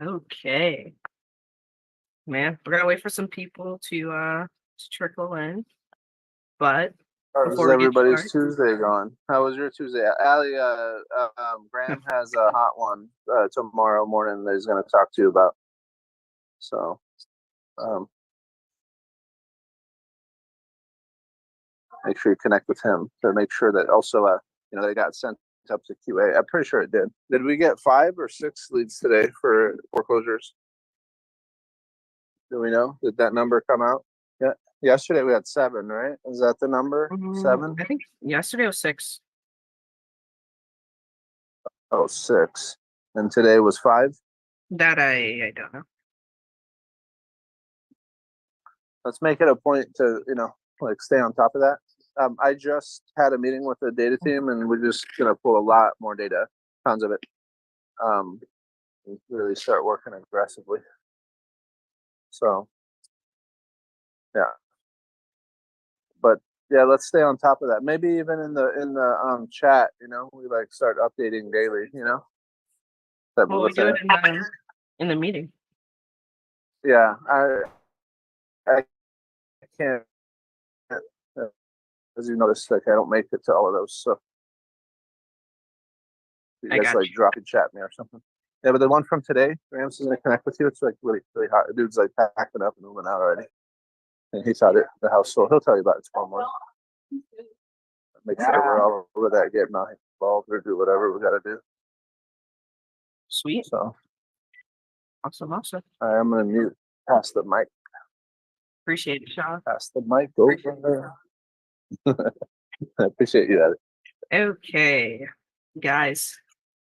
Okay, man, we're gonna wait for some people to trickle in. But How's before we get everybody's started, Tuesday going? How was your Tuesday? Allie, Graham has a hot one tomorrow morning that he's going to talk to you about. So, um, make sure you connect with him to make sure that also, they got sent up to QA. I'm pretty sure it did. Did we get 5 or 6 leads today for foreclosures? Do we know? Did that number come out? Yeah. Yesterday we had 7, right? Is that the number? 7? I think yesterday was 6. Oh, 6. And today was 5? That I don't know. Let's make it a point to, stay on top of that. I just had a meeting with the data team and we're just going to pull a lot more data, tons of it. Really start working aggressively. So, yeah. But yeah, let's stay on top of that. Maybe even in the chat, we like start updating daily, Well, we do it in the meeting. Yeah, I can't, as you notice, like I don't make it to all of those. So you guys like drop and chat me or something. Yeah, but the one from today, Rams is gonna connect with you. It's like really, really hot. The dude's like packing up and moving out already. And he's out at the house, so he'll tell you about it tomorrow morning. Make sure we're all over that, getting involved or do whatever we gotta do. Sweet. So awesome. I'm gonna mute, pass the mic. Appreciate it, Sean. Pass the mic over. I appreciate you, Eddie. Okay, guys,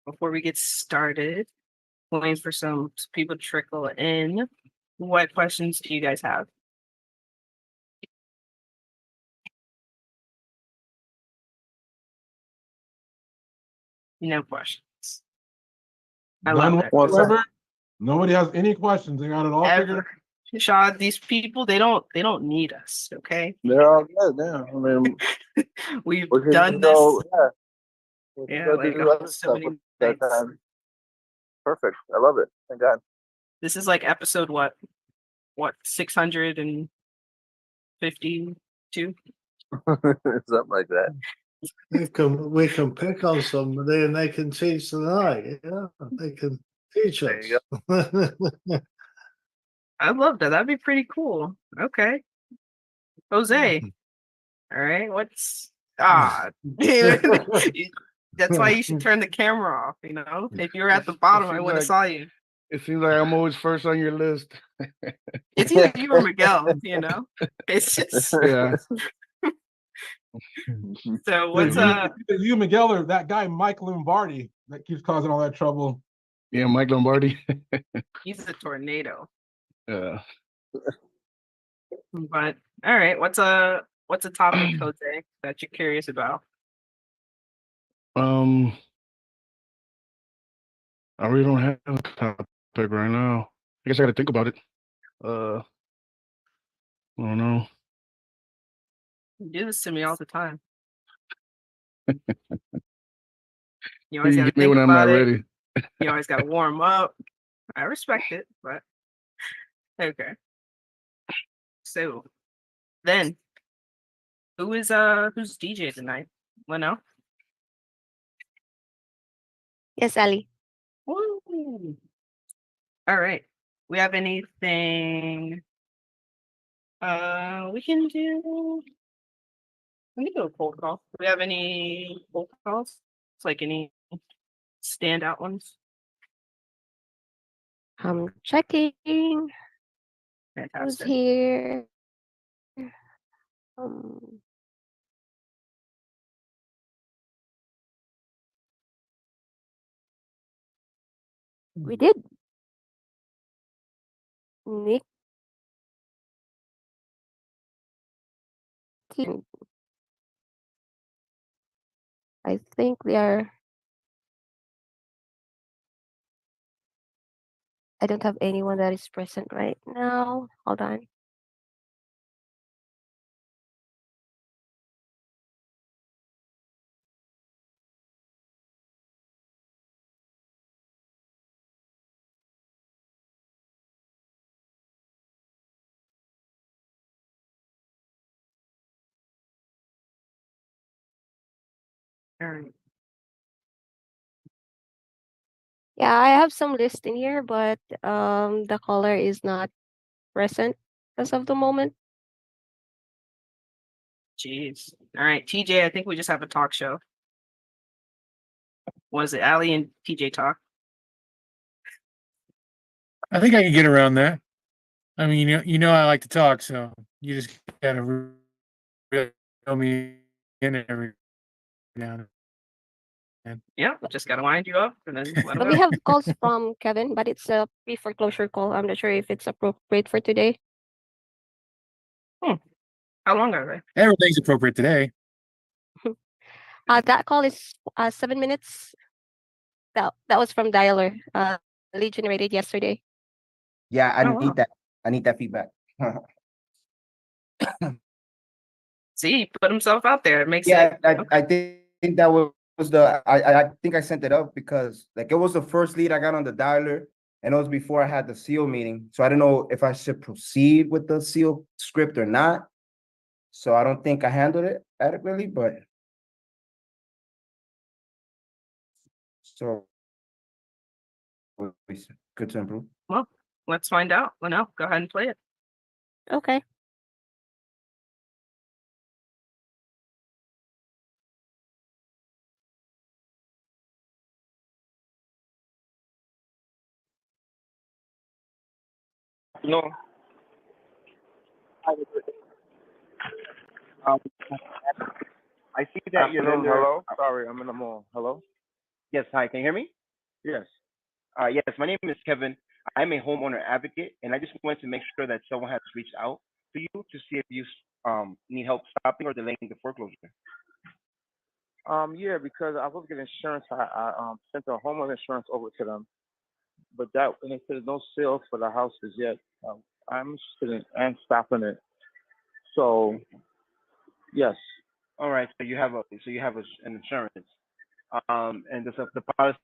before we get started, waiting for some people to trickle in. What questions do you guys have? No questions. I love it. Nobody has any questions. They got it all figured. Shaw, these people, they don't need us, okay? They're all good now. I mean, we've done this. Yeah, like so many time. Perfect. I love it. Thank God. This is like episode what 652? Something like that. We can pick on somebody and they can teach tonight. Yeah, they can teach us. I love that. That'd be pretty cool. Okay. Jose. All right. That's why you should turn the camera off, If you were at the bottom, I would have saw you. It seems like I'm always first on your list. It's either you or Miguel, It's just yeah. So what's you, Miguel, or that guy Mike Lombardi that keeps causing all that trouble? Yeah, Mike Lombardi. He's a tornado. Yeah. But all right, what's a topic, Jose, that you're curious about? I really don't have a topic right now. I guess I gotta think about it. I don't know. You do this to me all the time. You always gotta think when I'm not ready. You always gotta warm up. I respect it, but okay. So then, who's DJ tonight? Leno? Yes, Ali. Woo. All right. We have anything? We can do a cold call. Do we have any cold calls? It's like any standout ones? I'm checking. Fantastic. Who's here? We did. Nick. I think we are. I don't have anyone that is present right now. Hold on. All right. Yeah, I have some list in here, but the caller is not present as of the moment. Jeez. All right, TJ. I think we just have a talk show. Was it Allie and TJ talk? I think I can get around that. I mean, I like to talk, so you just gotta really know me in every now and then. Yeah, just gotta wind you up and then let 'em We go. have calls from Kevin, but it's a pre-foreclosure call. I'm not sure if it's appropriate for today. How long are they? Everything's appropriate today. That call is 7 minutes. That was from dialer. Lead generated yesterday. Yeah, I Oh, wow. need that. I need that feedback. See, he put himself out there. It makes Yeah, it. I think that was I think I sent it up because like it was the first lead I got on the dialer, and it was before I had the seal meeting. So I don't know if I should proceed with the seal script or not. So I don't think I handled it adequately, but so good to improve. Well, let's find out. Well, no, go ahead and play it. Okay. No. Um, I see that your Afternoon, lender. hello? Sorry, I'm in the mall. Hello? Yes, hi. Can you hear me? Yes. Yes. My name is Kevin. I'm a homeowner advocate, and I just wanted to make sure that someone has reached out to you to see if you need help stopping or delaying the foreclosure. Yeah, because I was getting insurance. I sent a homeowner insurance over to them, but that and they said no sales for the houses yet. I'm interested in and stopping it. So yes, All right. So you have an insurance. And does the policy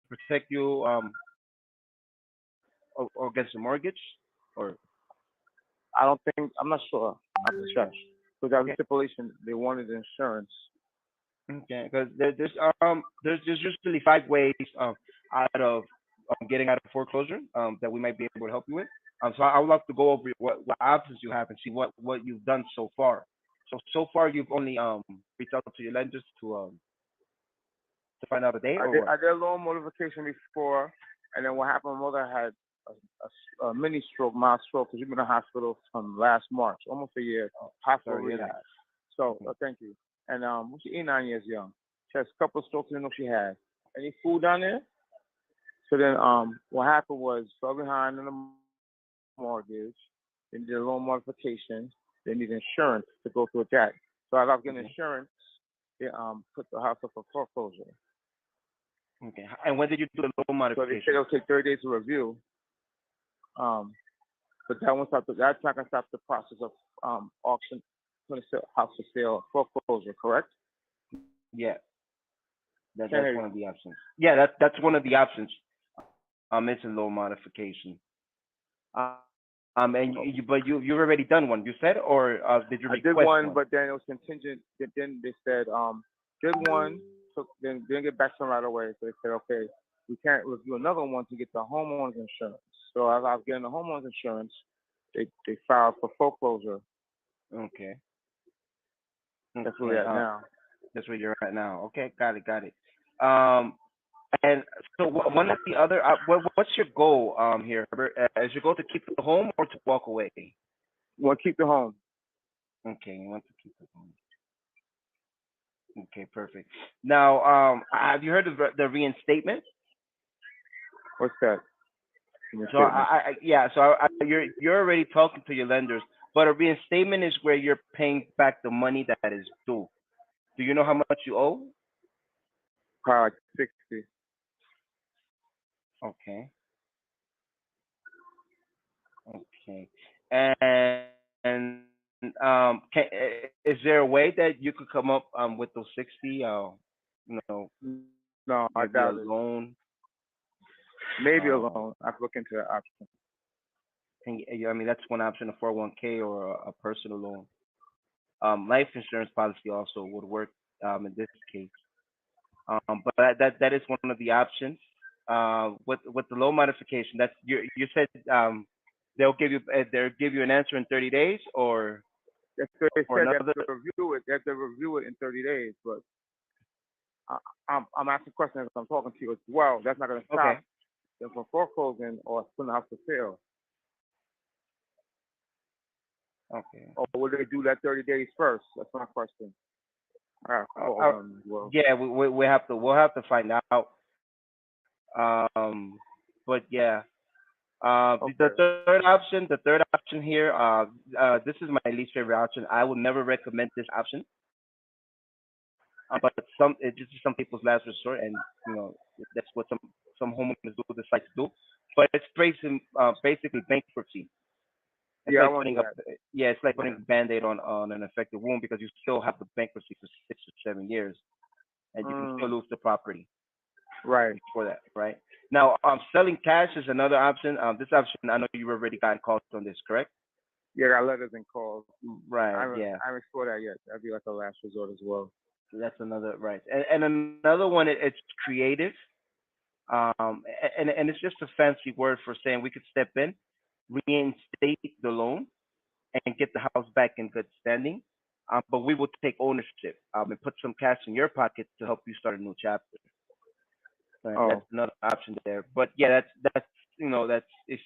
protect you or against the mortgage or I don't think I'm not sure. I have to check. Because that was Okay. stipulation. They wanted insurance. okay? Because there's usually 5 ways out of getting out of foreclosure that we might be able to help you with. So I would love to go over what options you have and see what you've done so far. So far you've only reached out to your lenders to find out a date I or did what? I did a loan modification before, and then what happened? My mother had a mini stroke, mild stroke, because she's been in the hospital from last March, almost a year, hospital Sorry to hear rehab. that. So thank you. And she's 89 years young. She has a couple of strokes. I didn't know she had any food down there. So then what happened was fell behind in the mortgage. They needed a loan modification. They need insurance to go through that. So as I was getting insurance, they put the house up for foreclosure. Okay. And when did you do the loan So they modification? said it'll take 30 days to review. But that won't stop. That's not gonna stop the process of auction, house for sale, foreclosure. Correct? Yeah, Can't that's hear one you. of the options. Yeah, that's one of the options. It's a loan modification. And but you've already done one, you said, or did you I request did one, but then it was contingent. Then they said did one, took then didn't get back to them right away. So they said, okay, we can't review another one to get the homeowners insurance. So as I was getting the homeowners insurance, they filed for foreclosure. Okay. That's where we're at now. That's where you're at now. Okay, got it. And so one of the other, what's your goal here, Herbert? Is your goal to keep the home or to walk away? Want to keep the home? Okay, you want to keep the home. Okay, perfect. Now, have you heard of the reinstatement? What's that? So you're already talking to your lenders, but a reinstatement is where you're paying back the money that is due. Do you know how much you owe? Probably like 60. Okay. Okay. And is there a way that you could come up with those 60? You know, No, I maybe a doubt it. loan. Maybe a Um, loan. I could look into that option. I mean, that's one option, a 401k or a personal loan. Life insurance policy also would work in this case. But that is one of the options. With the loan modification, that's you said they'll give you an answer in 30 days or They said another. they have to review it. They have to review it in 30 days. But I'm asking questions as I'm talking to you as well. That's not going to stop Okay. them from foreclosing or putting the house for sale. Okay. Or will they do that 30 days first? That's my question. Well, Yeah, we have to we'll have to find out. But yeah. The third option here, this is my least favorite option. I would never recommend this option. But it's just some people's last resort, and you know that's what some homeowners do decide to do. But it's basically bankruptcy. It's yeah, I like want putting that. it's like putting a band-aid on an affected wound because you still have the bankruptcy for 6 or 7 years, and you can still lose the property Right. for that, right? Now, selling cash is another option. This option, I know you've already gotten calls on this, correct? Yeah, I got letters and calls. Right. Yeah. I haven't saw that yet. That'd be like a last resort as well. That's another right, and another one. It's creative, and it's just a fancy word for saying we could step in, reinstate the loan, and get the house back in good standing. But we will take ownership and put some cash in your pocket to help you start a new chapter. Right? Oh. That's another option there. But yeah, that's that's if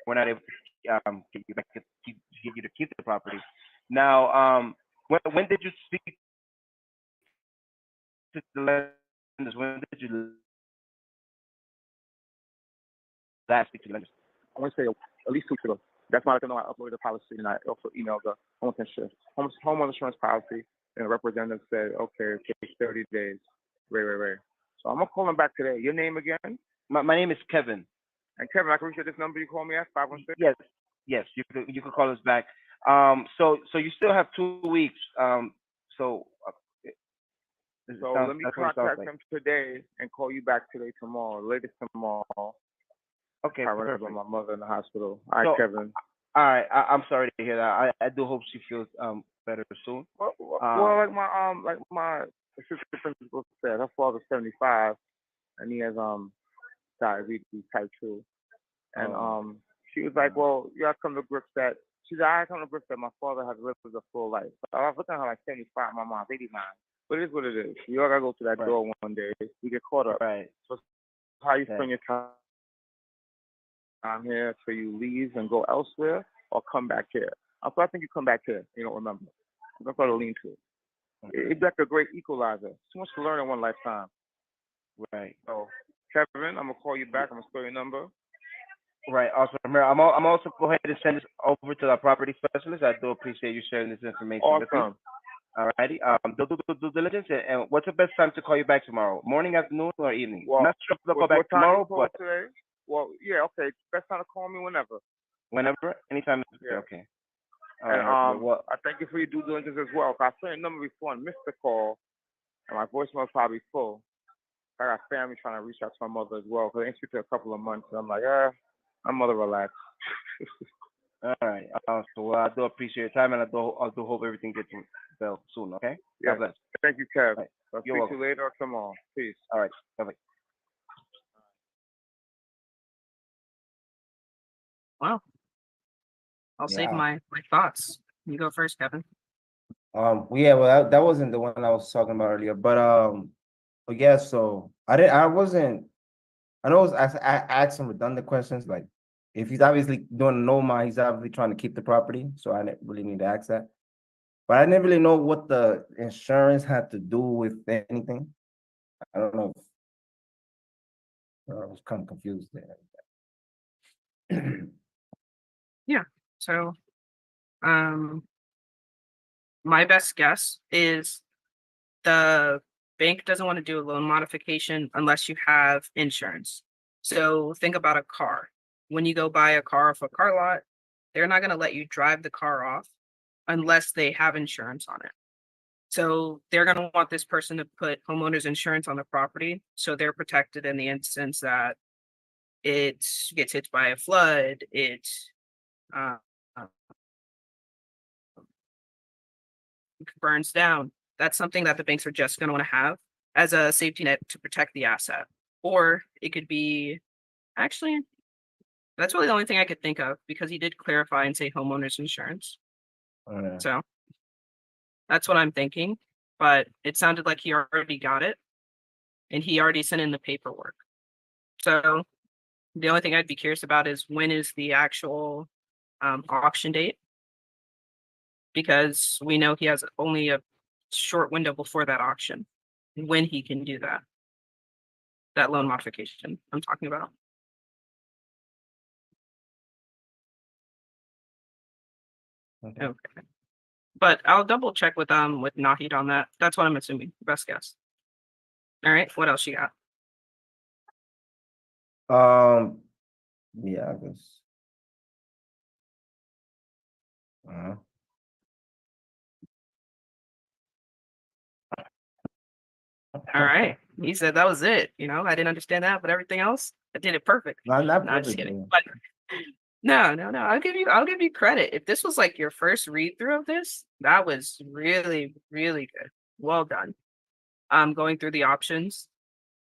we're not able to get you back get you to keep the property. Now, when did you speak to the lenders? When did you last speak to the lenders? I want to say at least 2 weeks ago. That's why I let them know I uploaded the policy and I also emailed the homeowner insurance policy, and the representative said, okay, it takes 30 days. Right. So I'm gonna call him back today. Your name again? My name is Kevin. And Kevin, I can reach you at this number you call me at 516. Yes, you could call us back. So you still have 2 weeks. So let me contact him today and call you back today, tomorrow, latest tomorrow. Okay, I remember perfect. my mother in the hospital. All right, Kevin. All right, I'm sorry to hear that. I do hope she feels better soon. Well, like my assistant principal said, her father's 75, and he has diabetes type 2, and she was like, well, you have to come to grips that I come to grips that my father has lived a full life. I was looking at her like 75, my mom's 89. But it is what it is. You all gotta go to that door one day. We get caught up. Right. So how you spend your time here till you leave and go elsewhere, or come back here. So I think you come back here. You don't remember. That's what I lean to. It's like a great equalizer. Too much to learn in one lifetime. Right. So Kevin, I'm gonna call you back. I'm gonna store your number. Right. Awesome. I'm also go ahead and send this over to our property specialist. I do appreciate you sharing this information with me. Awesome. Alrighty. They'll do due diligence. And what's the best time to call you back tomorrow? Morning, afternoon, or evening? Well, I'm not sure if they'll call what back time tomorrow, you call but today? Well, yeah, okay. Best time to call me whenever. whenever, anytime. Yeah. Okay. All And right. Well, I thank you for your due diligence as well. I saw your number before and missed the call, and my voicemail is probably full. I got family trying to reach out to my mother as well, because I ain't speak to her a couple of months. And I'm like, my mother relax. all right. So I do appreciate your time, and I do hope everything gets well soon. Okay. Yeah. God bless. Thank you, Kev. Right. I'll You're speak welcome. to you later or tomorrow. Peace. All right. Bye. Wow. I'll save Yeah. my thoughts. You go first, Kevin. Yeah, well, that wasn't the one I was talking about earlier, but yeah, so I know I asked some redundant questions, like if he's obviously doing a no mind, he's obviously trying to keep the property, so I didn't really need to ask that. But I didn't really know what the insurance had to do with anything. I don't know. I was kind of confused there. Yeah. So, my best guess is the bank doesn't want to do a loan modification unless you have insurance. So think about a car. When you go buy a car off a car lot, they're not going to let you drive the car off unless they have insurance on it. So they're going to want this person to put homeowners insurance on the property so they're protected in the instance that it gets hit by a flood, it burns down. that's something that the banks are just going to want to have as a safety net to protect the asset. Or it could be, actually, that's really the only thing I could think of, because he did clarify and say homeowners insurance. Yeah. So that's what I'm thinking. But it sounded like he already got it and he already sent in the paperwork. So the only thing I'd be curious about is, when is the actual auction date? Because we know he has only a short window before that auction when he can do that. That loan modification I'm talking about. Okay. Okay. But I'll double check with Nahid on that. That's what I'm assuming. Best guess. All right. What else you got? Yeah, I guess. Uh, All right. He said that was it. I didn't understand that, but everything else, I did it perfect. not No, I'm just perfect, kidding. though. But no. I'll give you credit. If this was like your first read through of this, that was really, really good. Well done. Going through the options.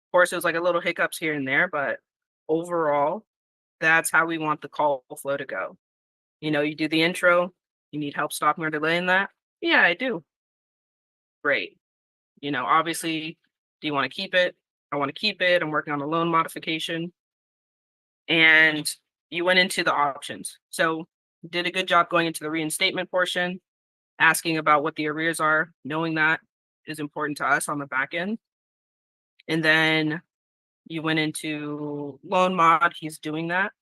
Of course, it was like a little hiccups here and there, but overall, that's how we want the call flow to go. You do the intro. You need help stopping or delaying that? Yeah, I do. Great. Obviously, do you want to keep it? I want to keep it. I'm working on a loan modification. And you went into the options. So you did a good job going into the reinstatement portion, asking about what the arrears are, knowing that is important to us on the back end. And then you went into loan mod. He's doing that.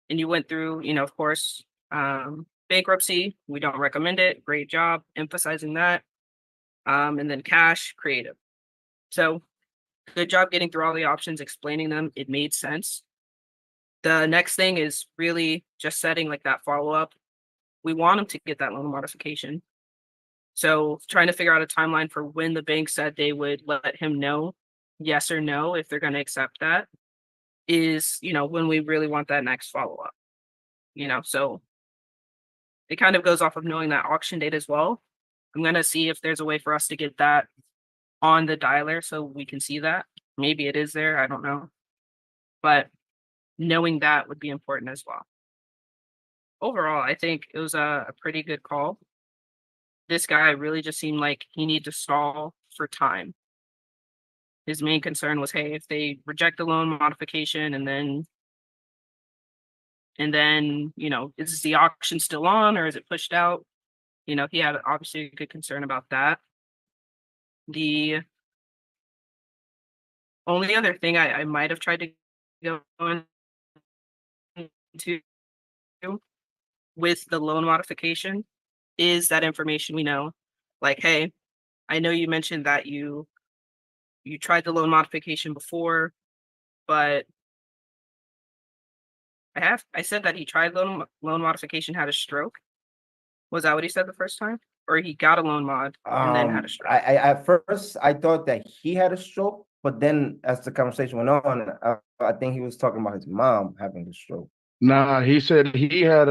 And you went through, of course, bankruptcy. We don't recommend it. Great job emphasizing that. And then cash, creative. So good job getting through all the options, explaining them. It made sense. The next thing is really just setting like that follow-up. We want them to get that loan modification. So trying to figure out a timeline for when the bank said they would let him know, yes or no, if they're going to accept that, is, when we really want that next follow-up. So it kind of goes off of knowing that auction date as well. I'm going to see if there's a way for us to get that on the dialer so we can see that. Maybe it is there. I don't know. But knowing that would be important as well. Overall, I think it was a pretty good call. This guy really just seemed like he needed to stall for time. His main concern was, hey, if they reject the loan modification and then, is the auction still on or is it pushed out? He had obviously a good concern about that. The only other thing I might have tried to go into with the loan modification is that information we know. Like, hey, I know you mentioned that you tried the loan modification before, but I said that he tried loan modification, had a stroke. Was that what he said the first time? Or he got a loan mod and then had a stroke? I at first I thought that he had a stroke, but then as the conversation went on, I think he was talking about his mom having a stroke. Nah, he said he had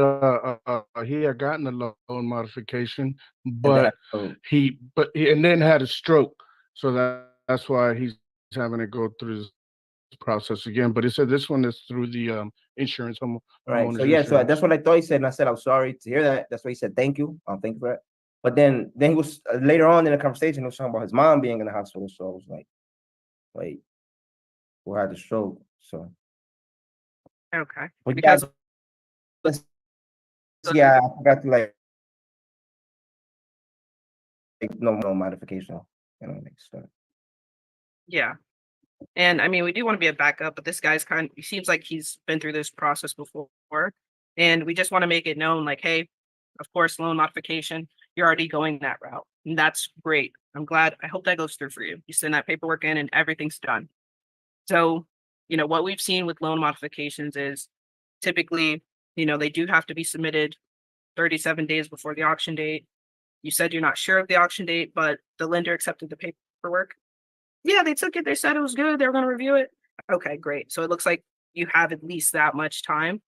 he had gotten a loan modification, but and then had a stroke. So that's why he's having to go through this process again. But he said this one is through the insurance. Right. So homeowners yeah, so that's insurance. what I thought he said, and I said I'm sorry to hear that. That's why he said thank you. Thank you for that. But then he was later on in the conversation, he was talking about his mom being in the hospital. So I was like, wait, who had the stroke? So Okay. but Because yeah, I forgot to like no modification. Next time. yeah. And I mean, we do want to be a backup, but this guy's he seems like he's been through this process before. And we just want to make it known, like, hey, of course, loan modification, you're already going that route. And that's great. I'm glad. I hope that goes through for you. You send that paperwork in and everything's done. So, what we've seen with loan modifications is typically, they do have to be submitted 37 days before the auction date. You said you're not sure of the auction date, but the lender accepted the paperwork. Yeah, they took it. They said it was good. They were going to review it. Okay, great. So it looks like you have at least that much time.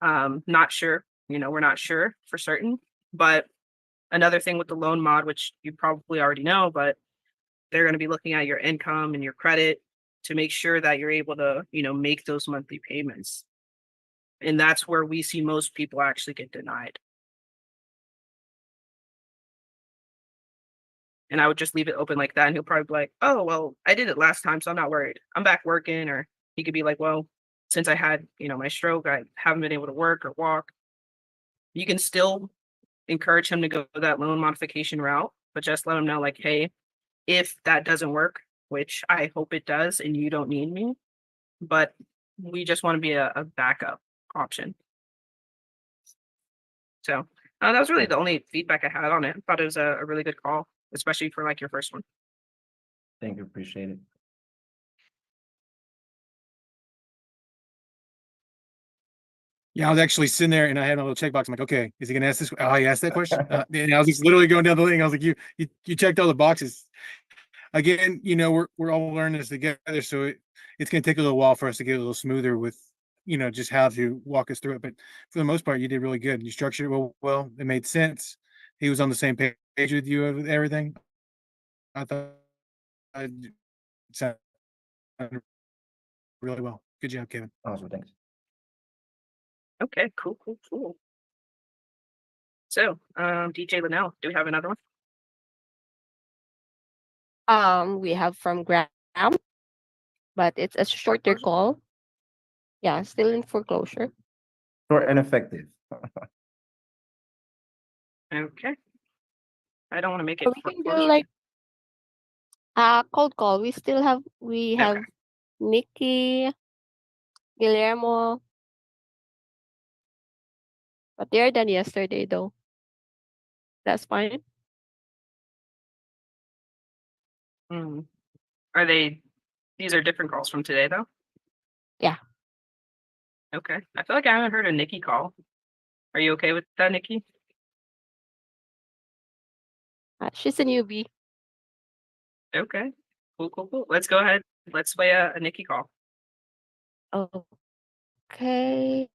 Not sure. We're not sure for certain, but another thing with the loan mod, which you probably already know, but they're going to be looking at your income and your credit to make sure that you're able to, make those monthly payments. And that's where we see most people actually get denied. And I would just leave it open like that. And he'll probably be like, oh, well, I did it last time, so I'm not worried. I'm back working. Or he could be like, well, since I had, my stroke, I haven't been able to work or walk. You can still encourage him to go that loan modification route, but just let him know, like, hey, if that doesn't work, which I hope it does, and you don't need me, but we just want to be a backup option. So that was really the only feedback I had on it. I thought it was a really good call, especially for like your first one. Thank you, appreciate it. Yeah, I was actually sitting there and I had a little checkbox. I'm like, okay, is he gonna ask this? Oh, he asked that question. And I was just literally going down the thing. I was like, you checked all the boxes. Again, we're all learning this together, so it's gonna take a little while for us to get a little smoother with, just how to walk us through it. But for the most part, you did really good. You structured it well. It made sense. He was on the same page with you with everything. I thought it sounded really well. Good job, Kevin. Awesome, thanks. Okay, cool. So, DJ Linnell, do we have another one? We have from Graham, but it's a shorter call. Yeah, still in foreclosure. Short and effective. Okay. I don't want to make it. So we can do like cold call. We have Okay. Nikki, Guillermo, but they're done yesterday though. That's fine. Are these are different calls from today though? Yeah. Okay. I feel like I haven't heard a Nikki call. Are you okay with that, Nikki? She's a newbie. Okay. Cool. Let's go ahead. Let's play a Nikki call. Okay.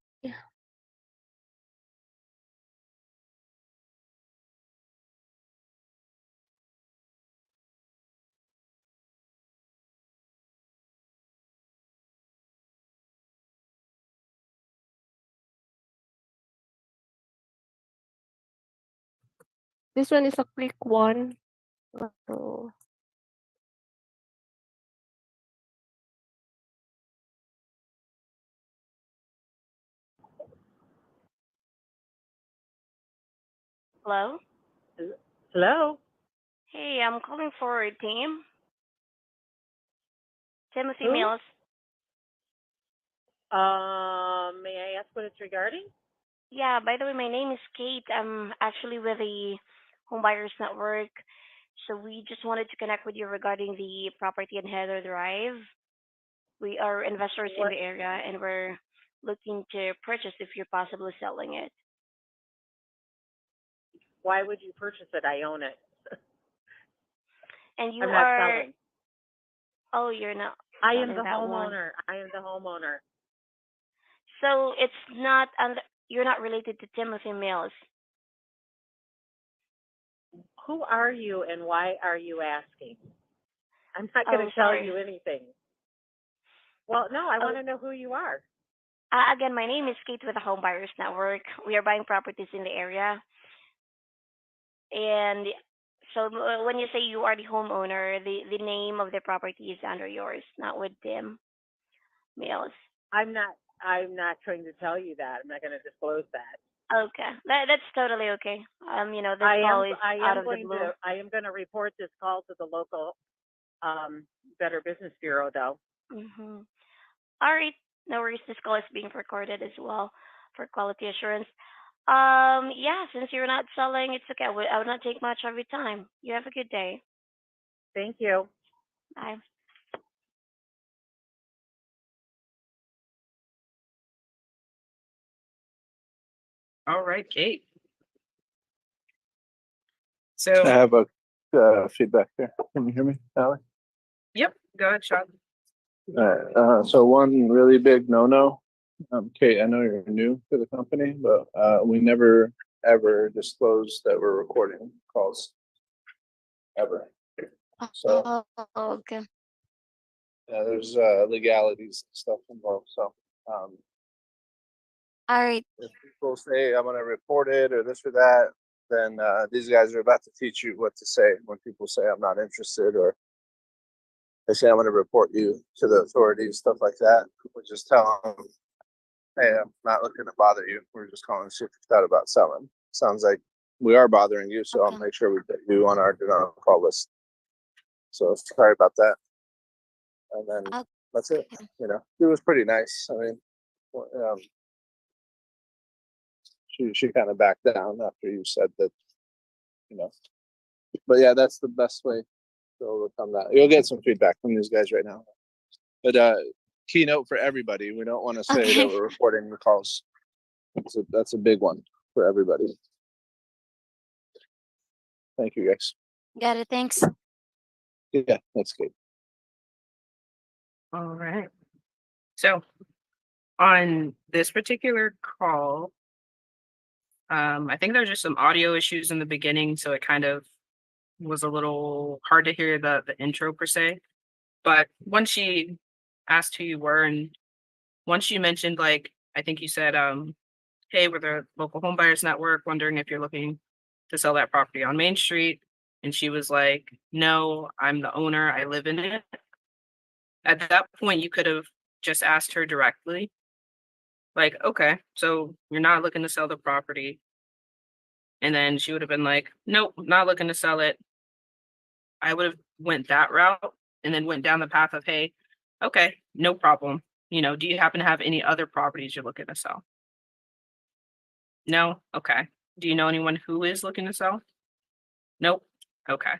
This one is a quick one. So, Hello? Hello? Hey, I'm calling for Timothy Who? Mills. May I ask what it's regarding? Yeah, by the way, my name is Kate. I'm actually with the Home Buyers Network. So we just wanted to connect with you regarding the property in Heather Drive. We are investors in What? the area and we're looking to purchase if you're possibly selling it. Why would you purchase it? I own it. And you I'm not are, selling. oh, you're not I am selling the that one. homeowner. I am the homeowner. So it's not, you're not related to Timothy Mills. Who are you and why are you asking? I'm not going Oh, to tell sorry. you anything. Well, no, I want to know who you are. Again, my name is Kate with the Home Buyers Network. We are buying properties in the area. And so when you say you are the homeowner, the name of the property is under yours, not with Tim Mills. I'm not trying to tell you that. I'm not going to disclose that. Okay, that's totally okay. This I call am is I out am of the going blue. to I am going to report this call to the local Better Business Bureau though. Mm-hmm. All right, no worries. This call is being recorded as well for quality assurance. Yeah, since you're not selling, it's okay. I would not take much of your time. You have a good day. Thank you. Bye. All right, Kate. I So, have a feedback here. Can you hear me, Allie? yep, go ahead, Sean. So one really big no-no. Kate, I know you're new to the company, but we never ever disclose that we're recording calls. Ever. So Okay. yeah, there's legalities and stuff involved. So All right. if people say I'm gonna report it or this or that, then these guys are about to teach you what to say when people say I'm not interested, or they say I'm gonna report you to the authorities, stuff like that. We just tell them, hey, I'm not looking to bother you. We're just calling to see if you thought about selling. Sounds like we are bothering you, so I'll Okay. make sure we put you on our do not call list. So sorry about that. And then that's it. Okay. You know, it was pretty nice. I mean, she kind of backed down after you said that, you know. But yeah, that's the best way to overcome that. You'll get some feedback from these guys right now. But keynote for everybody. We don't want to say that Okay. we're recording the calls. That's a big one for everybody. Thank you, guys. Got it. Thanks. Yeah, that's good. All right. So on this particular call, I think there's just some audio issues in the beginning, so it kind of was a little hard to hear the intro per se. But once she asked who you were, and once you mentioned, like, I think you said, hey, we're the local home buyers network, wondering if you're looking to sell that property on Main Street. And she was like, no, I'm the owner, I live in it. At that point, you could have just asked her directly, like, okay, so you're not looking to sell the property. And then she would have been like, nope, not looking to sell it. I would have went that route and then went down the path of, hey, okay, no problem. You know, do you happen to have any other properties you're looking to sell? No? Okay. Do you know anyone who is looking to sell? Nope. Okay.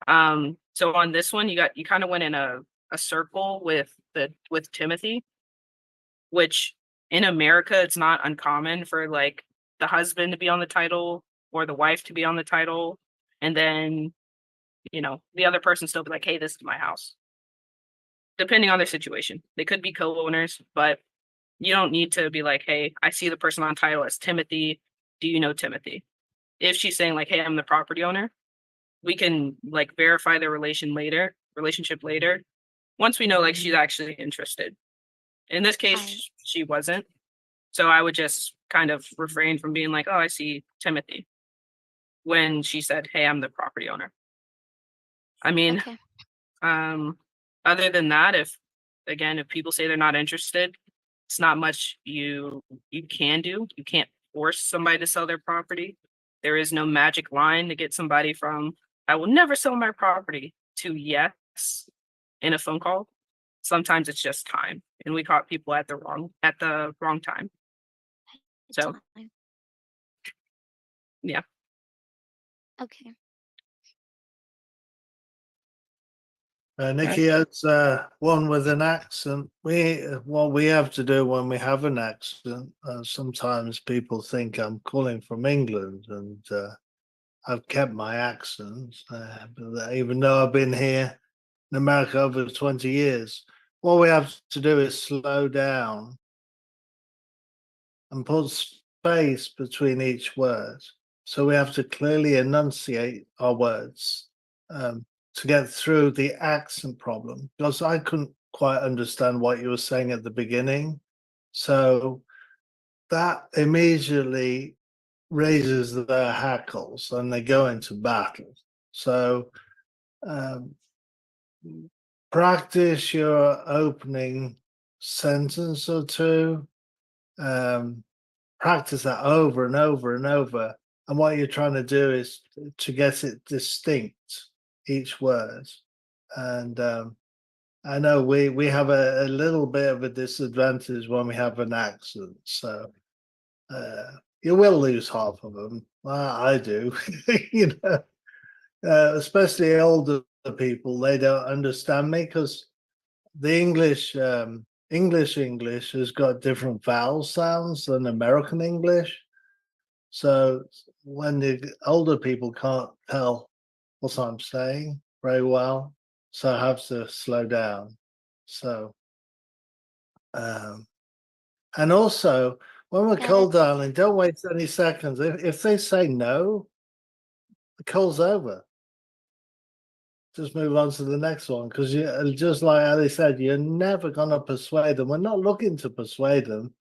So on this one, you kind of went in a circle with Timothy, which in America it's not uncommon for like the husband to be on the title or the wife to be on the title, and then you know the other person still be like, hey, this is my house. Depending on their situation, they could be co-owners, but you don't need to be like, hey, I see the person on title as Timothy. Do you know Timothy? If she's saying like, hey, I'm the property owner, we can like verify their relationship later once we know like she's actually interested. In this All right. case, she wasn't. So I would just kind of refrain from being like, oh, I see Timothy when she said, hey, I'm the property owner. I mean, Okay. other than that, if people say they're not interested, it's not much you can do. You can't force somebody to sell their property. There is no magic line to get somebody from I will never sell my property to yes in a phone call. Sometimes it's just time, and we caught people at the wrong time. It's So fine. yeah. Okay. Nikki has one with an accent. What we have to do when we have an accent, sometimes people think I'm calling from England, and I've kept my accent, even though I've been here in America over 20 years. What we have to do is slow down and put space between each word. So we have to clearly enunciate our words to get through the accent problem, because I couldn't quite understand what you were saying at the beginning. So that immediately raises their hackles and they go into battle. So practice your opening sentence or two. Practice that over and over and over. And what you're trying to do is to get it distinct, each word. And I know we have a little bit of a disadvantage when we have an accent. So you will lose half of them. I do, you know, especially older people. They don't understand me because the English has got different vowel sounds than American English. So when the older people can't tell what I'm saying very well, so I have to slow down. So, and also When we're Got cold, it. darling, don't waste any seconds. If they say no, the call's over. Just move on to the next one because you just like Ali said, you're never gonna persuade them. We're not looking to persuade them.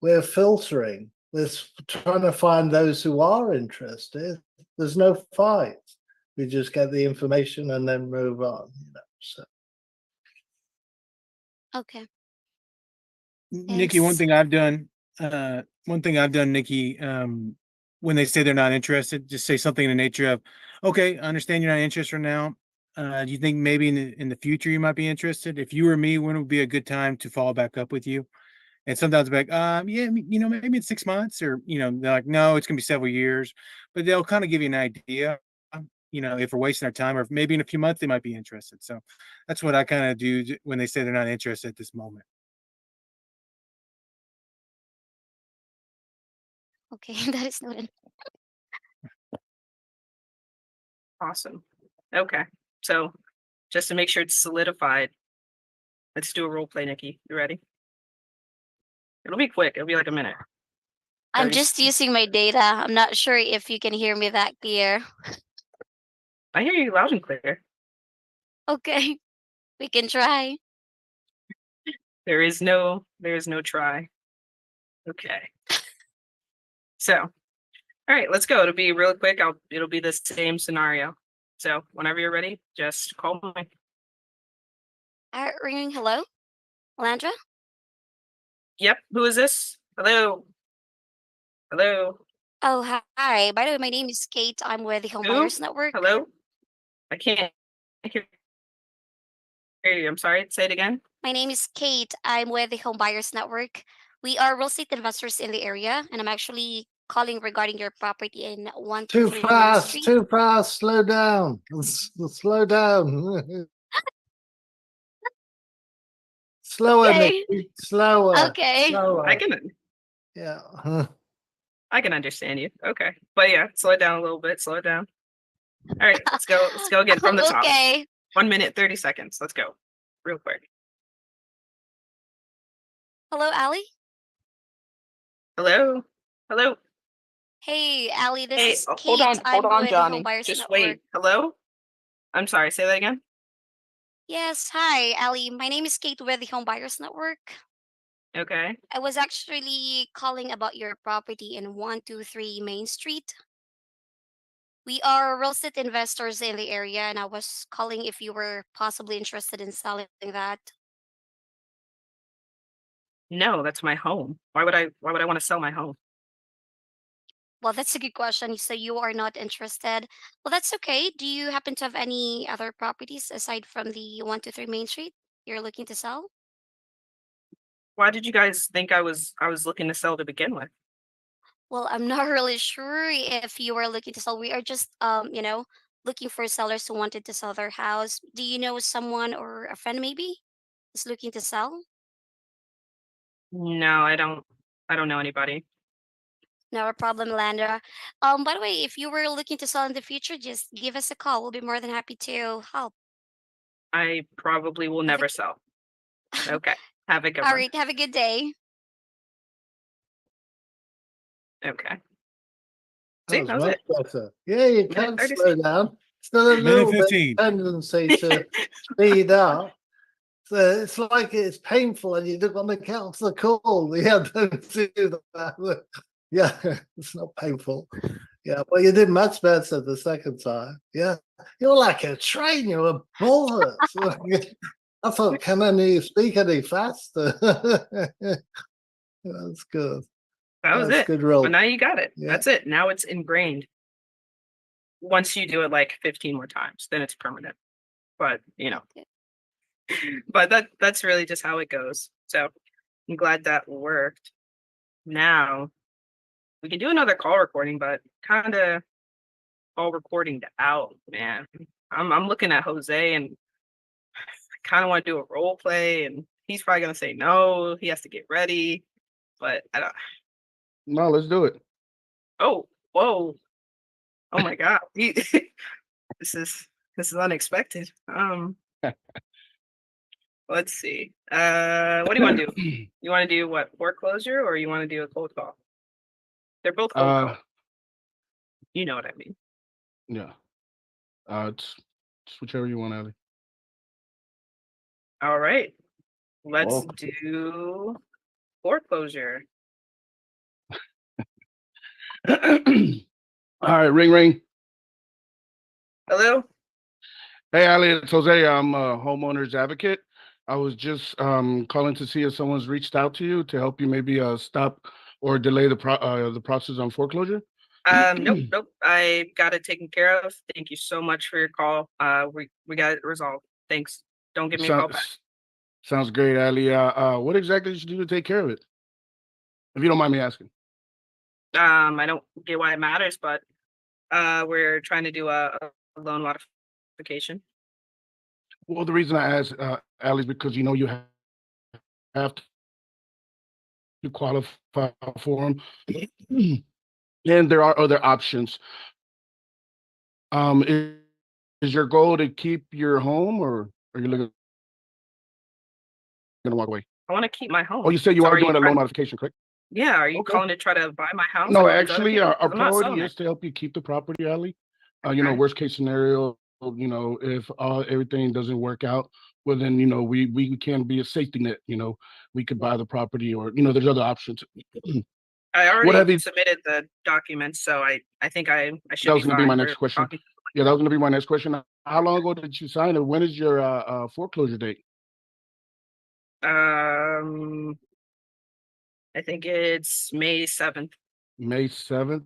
We're filtering. We're trying to find those who are interested. There's no fight. We just get the information and then move on. So Okay. Nikki, one Thanks. thing I've done, Nikki, when they say they're not interested, just say something in the nature of, okay, I understand you're not interested right now. Do you think maybe in the future you might be interested? If you were me, when would be a good time to follow back up with you? And sometimes be like, yeah, maybe in 6 months, or they're like, no, it's gonna be several years, but they'll kind of give you an idea, if we're wasting our time, or if maybe in a few months they might be interested. So that's what I kind of do when they say they're not interested at this moment. Okay, that is noted. Awesome. Okay. So just to make sure it's solidified, let's do a role play, Nikki. You ready? It'll be quick. It'll be like a minute. I'm 30 just seconds. using my data. I'm not sure if you can hear me that clear. I hear you loud and clear. Okay, we can try. There is no try. Okay. So, all right, let's go. It'll be real quick. It'll be the same scenario. So whenever you're ready, just call me. Ringing. Hello, Landra. Yep. Who is this? Hello. Hello. Oh, hi. By the way, my name is Kate. I'm with the Home Who? Buyers Network. Hello. I can't hear you. I'm sorry. Say it again. My name is Kate. I'm with the Home Buyers Network. We are real estate investors in the area, and I'm actually calling regarding your property in too 123 Main fast, Street. too fast. Slow down. Slow down. Slower, Okay. Nikki. Slower. Okay. Slower. I can Yeah. I can understand you. Okay. But yeah, slow it down a little bit. Slow it down. All right, let's go. Let's go again from the top. Okay. 1 minute, 30 seconds. Let's go. Real quick. Hello, Ali. Hello. Hello. Hey, Ali. This Hey, is hold Kate. on, I'm with the Home Johnny. Buyers Just Network. wait. Hello? I'm sorry, say that again. Yes. Hi, Ali. My name is Kate with the Home Buyers Network. Okay. I was actually calling about your property in 123 Main Street. We are real estate investors in the area, and I was calling if you were possibly interested in selling that. No, that's my home. Why would I want to sell my home? Well, that's a good question. So you are not interested. Well, that's okay. Do you happen to have any other properties aside from the 123 Main Street you're looking to sell? Why did you guys think I was looking to sell to begin with? Well, I'm not really sure if you were looking to sell. We are just looking for sellers who wanted to sell their house. Do you know someone or a friend maybe is looking to sell? No, I don't know anybody. No problem, Landra. By the way, if you were looking to sell in the future, just give us a call. We'll be more than happy to help. I probably will Have a never sell. Okay. Have a good All one. right, have a good day. Okay. That See, was that was much it. better. Yeah, you Minute can 30 slow down. Still a Minute little bit 15. tendency to speed up. So it's like it's painful and you don't want to cancel the call. Yeah, don't do that. Yeah, it's not painful. Yeah, but you did much better the second time. Yeah, you're like a train. You're a bullet. I thought, can any speak any faster? That's good. That was That's it. good But role. now you got it. Yeah. That's it. Now it's ingrained. Once you do it like 15 more times, then it's permanent. But Okay. but that's really just how it goes. So I'm glad that worked. Now we can do another call recording, but kind of call recording out, man. I'm looking at Jose and I kind of want to do a role play, and he's probably gonna say no. He has to get ready, but I don't. No, let's do it. Oh, whoa! Oh my God! this is unexpected. Let's see. What do you want to do? You want to do what, foreclosure, or you want to do a cold call? They're both cold Uh, calls. You know what I mean. yeah. It's whichever you want, Ali. All right. Let's Okay. do foreclosure. All right, ring ring. Hello? Hey, Ali, it's Jose. I'm a homeowner's advocate. I was just calling to see if someone's reached out to you to help you maybe stop or delay the process on foreclosure. Nope. I got it taken care of. Thank you so much for your call. We got it resolved. Thanks. Don't give me a call back. Sounds great, Ali. What exactly did you do to take care of it? If you don't mind me asking. I don't get why it matters, but we're trying to do a loan modification. Well, the reason I asked, Ali, is because you know you have to qualify for them, and there are other options. Is your goal to keep your home, or are you looking to walk away? I want to keep my home. Oh, you said you So are are you doing a trying? loan modification, correct? Yeah. Are you Okay. calling to try to buy my house No, like all these other actually, people? our 'Cause I'm not priority selling is it. to help you keep the property, Ali. You know, Okay. worst case scenario, you know, if everything doesn't work out, well, then, you know, we can be a safety net, you know, we could buy the property or, you know, there's other options. I What already have you, submitted the documents, so I think I should that be was gonna be my fine. next We're question. talking. Yeah, that was gonna be my next question. How long ago did you sign it? When is your foreclosure date? I think it's May 7th. May 7th.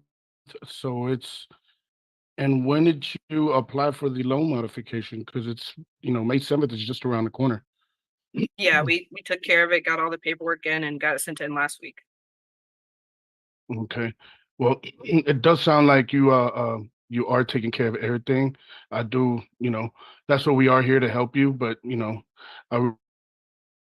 So and when did you apply for the loan modification? Because it's, you know, May 7th is just around the corner. Yeah, we took care of it, got all the paperwork in, and got it sent in last week. Okay. Well, it does sound like you are taking care of everything. I do, you know, that's what we are here to help you. But you know, I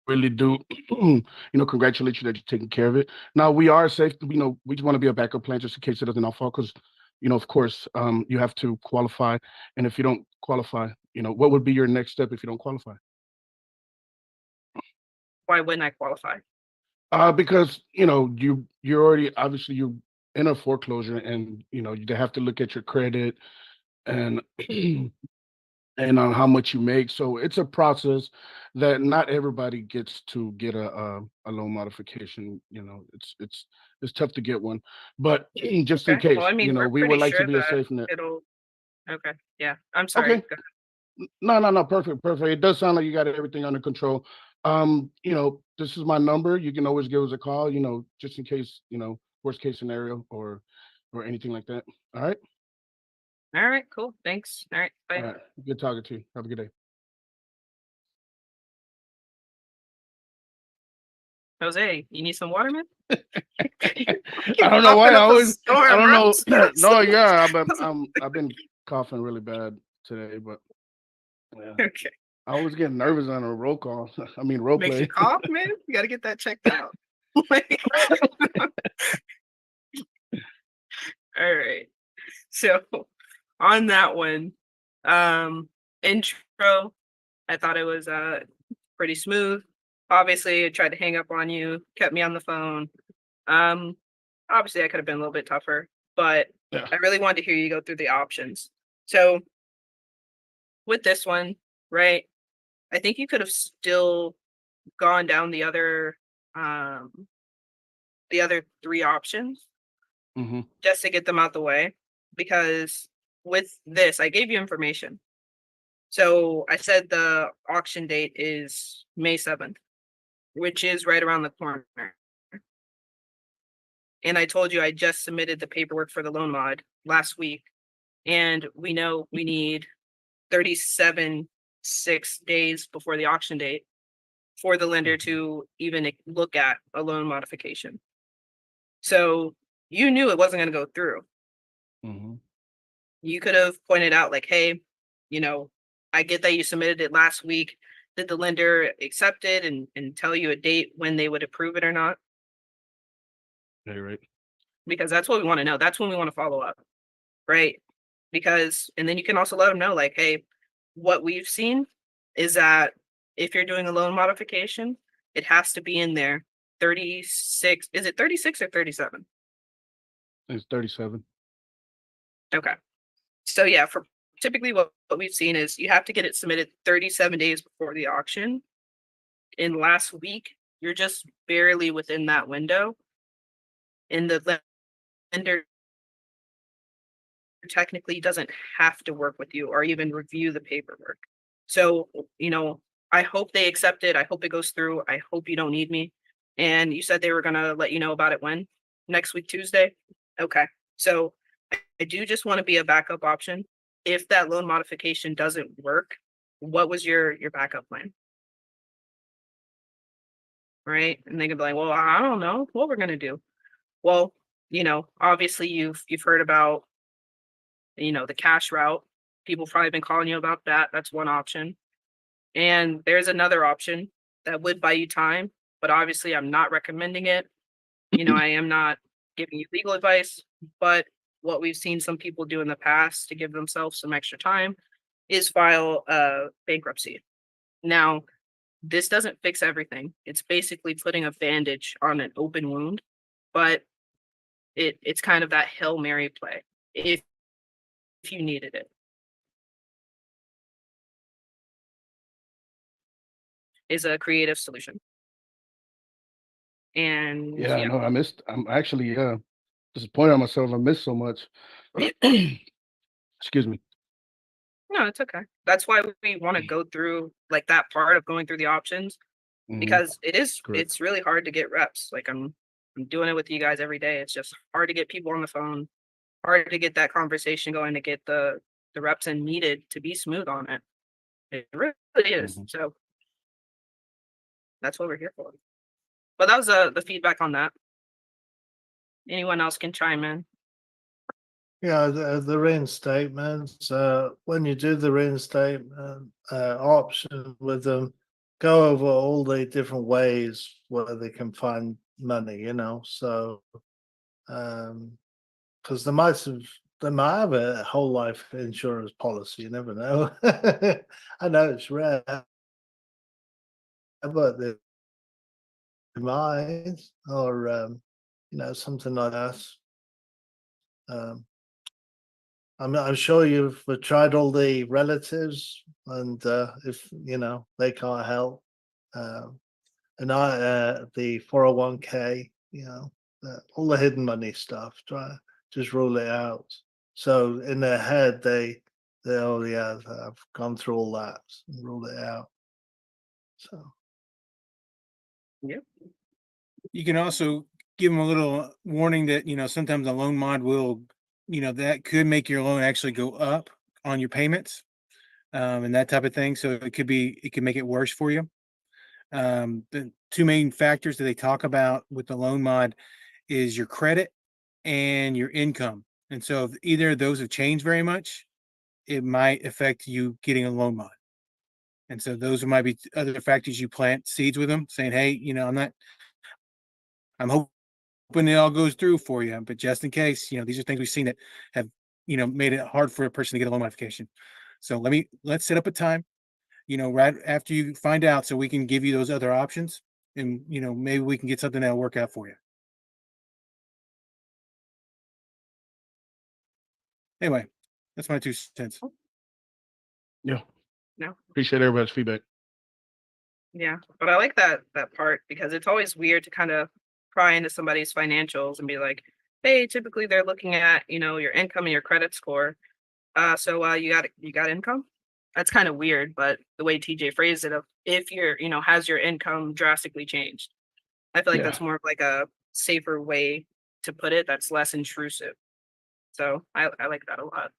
really do, you know, congratulate you that you're taking care of it. Now we are safe. You know, we just want to be a backup plan just in case it doesn't all fall. Because, you know, of course, you have to qualify, and if you don't qualify, you know, what would be your next step if you don't qualify? Why wouldn't I qualify? Because you know you're already obviously you're in a foreclosure, and you know they have to look at your credit and and on how much you make. So it's a process that not everybody gets to get a loan modification. You know, it's tough to get one, but just in Okay. Well, case, I you mean, know, we're we pretty would like to sure be a that safe net. it'll. Okay. Yeah. I'm sorry. Okay. No, perfect, perfect. It does sound like you got everything under control. You know, this is my number. You can always give us a call, you know, just in case, you know, worst case scenario or anything like that. All right. All right. Cool. Thanks. All right. All Bye. right. Good talking to you. Have a good day. Jose, you need some water, man? I don't know why I always I don't know. Bro. No, yeah, I've been coughing really bad today, but yeah. Okay. I always get nervous on a roll call. I mean role Makes you play. cough, man. You got to get that checked out. Like, all right. So on that one, intro, I thought it was pretty smooth. Obviously, I tried to hang up on you, kept me on the phone. Um, Obviously I could have been a little bit tougher, but Yeah. I really wanted to hear you go through the options. So with this one, right? I think you could have still gone down the other three options Mm-hmm. just to get them out the way, because with this, I gave you information. So I said the auction date is May 7th, which is right around the corner. And I told you I just submitted the paperwork for the loan mod last week. And we know we need 6 days before the auction date for the lender to even look at a loan modification. So you knew it wasn't going to go through. Mm-hmm. You could have pointed out, like, hey, you know, I get that you submitted it last week. Did the lender accept it and tell you a date when they would approve it or not? Yeah, you're right. Because that's what we want to know. That's when we want to follow up, right? Because, and then you can also let them know, like, hey, what we've seen is that if you're doing a loan modification, it has to be in there 36. Is it 36 or 37? It's 37. Okay. So yeah, for typically what we've seen is you have to get it submitted 37 days before the auction. In last week, you're just barely within that window. And the lender technically doesn't have to work with you or even review the paperwork. So, I hope they accept it. I hope it goes through. I hope you don't need me. And you said they were gonna let you know about it when? Next week, Tuesday? Okay. So I do just want to be a backup option. If that loan modification doesn't work, what was your backup plan? Right? And they can be like, well, I don't know what we're gonna do. Well, obviously you've heard about, the cash route. People probably been calling you about that. That's one option. And there's another option that would buy you time, but obviously I'm not recommending it. I am not giving you legal advice, but what we've seen some people do in the past to give themselves some extra time is file a bankruptcy. Now, this doesn't fix everything. It's basically putting a bandage on an open wound, but it's kind of that Hail Mary play if you needed it. Is a creative solution. And Yeah, I know. I'm actually disappointed in myself. I missed so much. Excuse me. No, it's okay. That's why we want to go through like that part of going through the options Mhm. because Correct. it's really hard to get reps. Like I'm doing it with you guys every day. It's just hard to get people on the phone, hard to get that conversation going, to get the reps in needed to be smooth on it. It really is. Mhm. So that's what we're here for. But that was the feedback on that. Anyone else can chime in. Yeah, the reinstatements, when you do the reinstatement option with them, go over all the different ways where they can find money, so because they might have a whole life insurance policy, you never know. I know it's rare, but they might, or something like that. I'm sure you've tried all the relatives, and if they can't help, and the 401k, all the hidden money stuff. Try just rule it out. So in their head, they oh yeah, I've gone through all that and rule it out. So Yep. You can also give them a little warning that, sometimes a loan mod will, that could make your loan actually go up on your payments, and that type of thing. So it could make it worse for you. The two main factors that they talk about with the loan mod is your credit and your income. And so if either of those have changed very much, it might affect you getting a loan mod. And so those might be other factors you plant seeds with them, saying, hey, I'm hoping it all goes through for you, but just in case, these are things we've seen that have, made it hard for a person to get a loan modification. So let's set up a time, right after you find out, so we can give you those other options, and maybe we can get something that'll work out for you. Anyway, that's my 2 cents. Yeah. No. Appreciate everybody's feedback. Yeah, but I like that part because it's always weird to kind of pry into somebody's financials and be like, "Hey, typically they're looking at your income and your credit score. So you got income." That's kind of weird, but the way TJ phrased it, of if you're has your income drastically changed, I feel like Yeah. that's more of like a safer way to put it. That's less intrusive. So I like that a lot.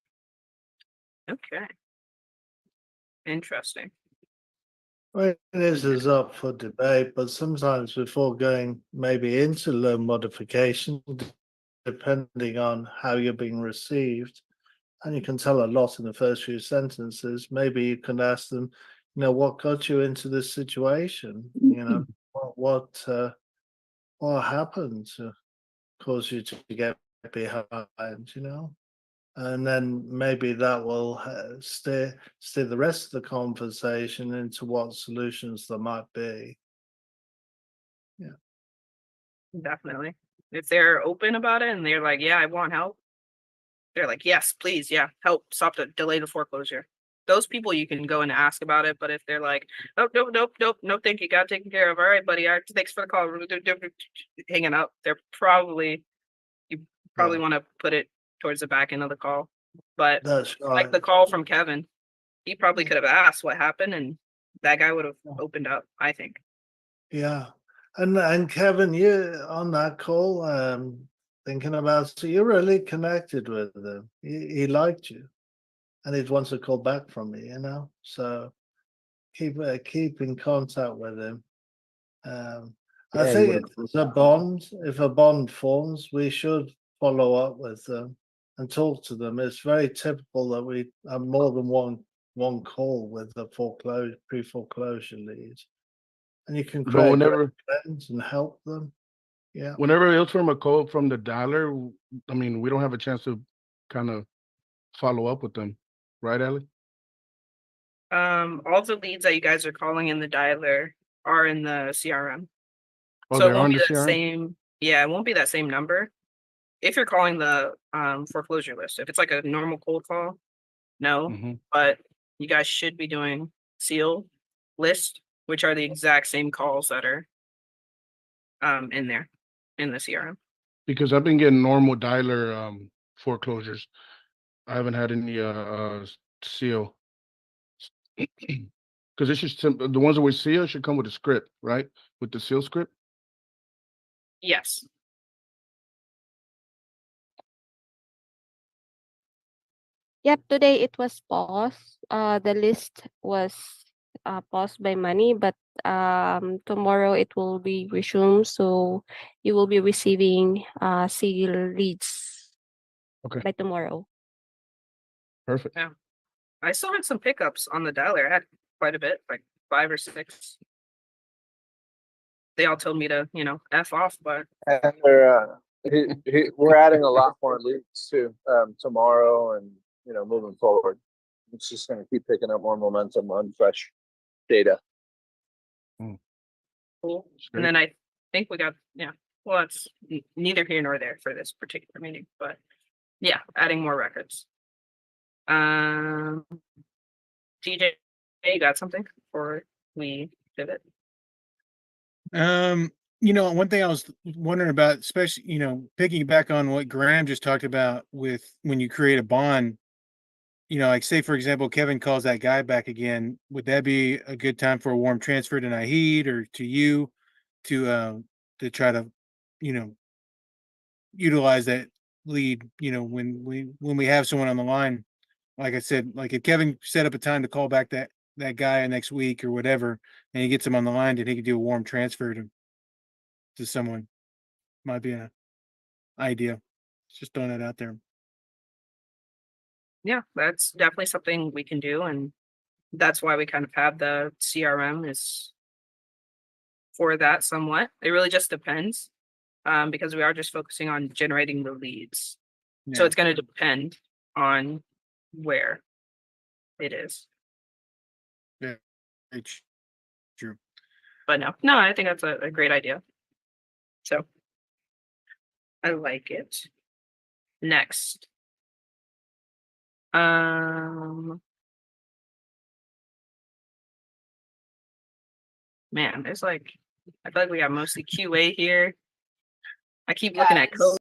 Okay, interesting. well, this is up for debate, but sometimes before going maybe into loan modification, depending on how you're being received, and you can tell a lot in the first few sentences. Maybe you can ask them, what got you into this situation? What happened to cause you to get behind? and then maybe that will steer the rest of the conversation into what solutions there might be. Definitely. If they're open about it and they're like, yeah, I want help, they're like, yes, please, yeah, help stop the delay the foreclosure. Those people you can go and ask about it, but if they're like, nope, no, thank you, got taken care of. All right, buddy, all right, thanks for the call. Hanging up, they're probably you probably Yeah. want to put it towards the back end of the call. But That's like right. the call from Kevin, he probably could have asked what happened, and that guy would have opened up, I think. Yeah. And Kevin, you on that call, thinking about, so you're really connected with him. He liked you, and he wants a call back from me, So keep in contact with him. I Yeah, you think would if it's a bond, if a bond forms, we should follow up with them and talk to them. It's very typical that we have more than one call with the pre-foreclosure leads, and you can But create whenever friends and help them. Yeah. whenever it's from a code from the dialer, I mean, we don't have a chance to kind of follow up with them, right, Ellie? All the leads that you guys are calling in the dialer are in the CRM. Oh, So it they're won't on be the that CRM? same, yeah, it won't be that same number. If you're calling the foreclosure list, if it's like a normal cold call, no, Mhm. but you guys should be doing seal list, which are the exact same calls that are in there in the CRM. Because I've been getting normal dialer foreclosures. I haven't had any seal. Because it should the ones that we seal should come with a script, right? With the seal script. Yes. Yep, today it was paused. The list was paused by money, but tomorrow it will be resumed. So you will be receiving seal leads Okay, by tomorrow. perfect. Yeah. I still had some pickups on the dialer. I had quite a bit, like 5 or 6. They all told me to, F off, but And they're, we're adding a lot more leads too tomorrow, and moving forward, it's just going to keep picking up more momentum on fresh data. cool. That's And great. then I think we got, well, it's neither here nor there for this particular meeting, but yeah, adding more records. TJ, you got something before we pivot? One thing I was wondering about, especially, picking back on what Graham just talked about with when you create a bond, like say, for example, Kevin calls that guy back again. Would that be a good time for a warm transfer to Naheed or to you to try to, you know, utilize that lead, when we have someone on the line? Like I said, like if Kevin set up a time to call back that guy next week or whatever, and he gets him on the line, then he could do a warm transfer to someone. Might be an idea. Just throwing it out there. Yeah, that's definitely something we can do, and that's why we kind of have the CRM is for that somewhat. It really just depends, because we are just focusing on generating the leads. So Yeah. it's going to depend on where it is. Yeah, it's true. But no, I think that's a great idea. So I like it. Next. Man, there's like, I feel like we got mostly QA here. I keep looking at code.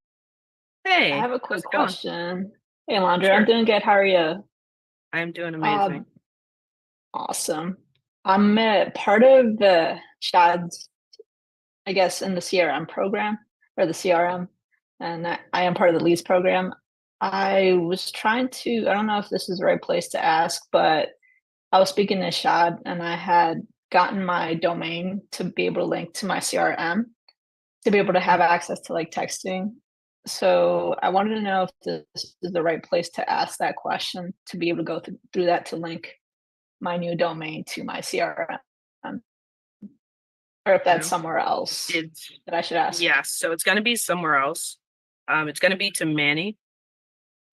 Hey, I have a how's quick it going? question. Hey, Landry, Sure. I'm doing good. How are you? I'm doing amazing. Awesome. I'm part of the Chad's, I guess, in the CRM program or the CRM, and I am part of the leads program. I was trying to, I don't know if this is the right place to ask, but I was speaking to Shad and I had gotten my domain to be able to link to my CRM to be able to have access to like texting. So I wanted to know if this is the right place to ask that question to be able to go through that to link my new domain to my CRM, or if that's No. somewhere else It's that I should ask. yeah, so it's gonna be somewhere else. It's gonna be to Manny.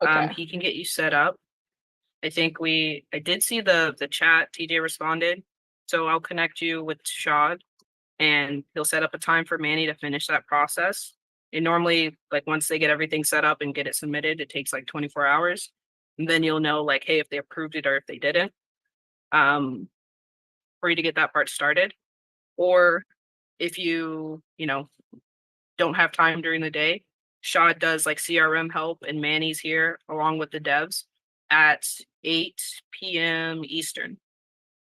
Okay. He can get you set up. I did see the chat. TJ responded, so I'll connect you with Shad, and he'll set up a time for Manny to finish that process. And normally, like once they get everything set up and get it submitted, it takes like 24 hours. And then you'll know like, hey, if they approved it or if they didn't. For you to get that part started. Or if you don't have time during the day, Shad does like CRM help, and Manny's here along with the devs at 8 p.m. Eastern.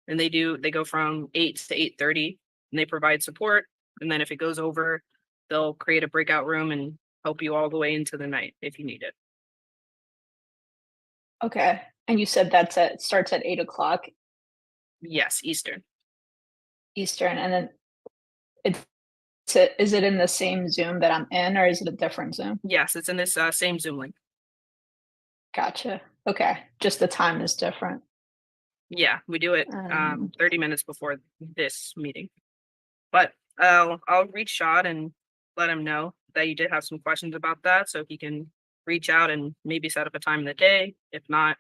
And they go from 8 to 8:30, and they provide support. And then if it goes over, they'll create a breakout room and help you all the way into the night if you need it. Okay. And you said starts at 8 o'clock Yes, Eastern. Eastern, and then is it in the same Zoom that I'm in, or is it a different Zoom? Yes, it's in this same Zoom link. Gotcha. Okay. Just the time is different. Yeah, we do it 30 minutes before this meeting. But I'll reach Shad and let him know that you did have some questions about that, so he can reach out and maybe set up a time in the day. If not,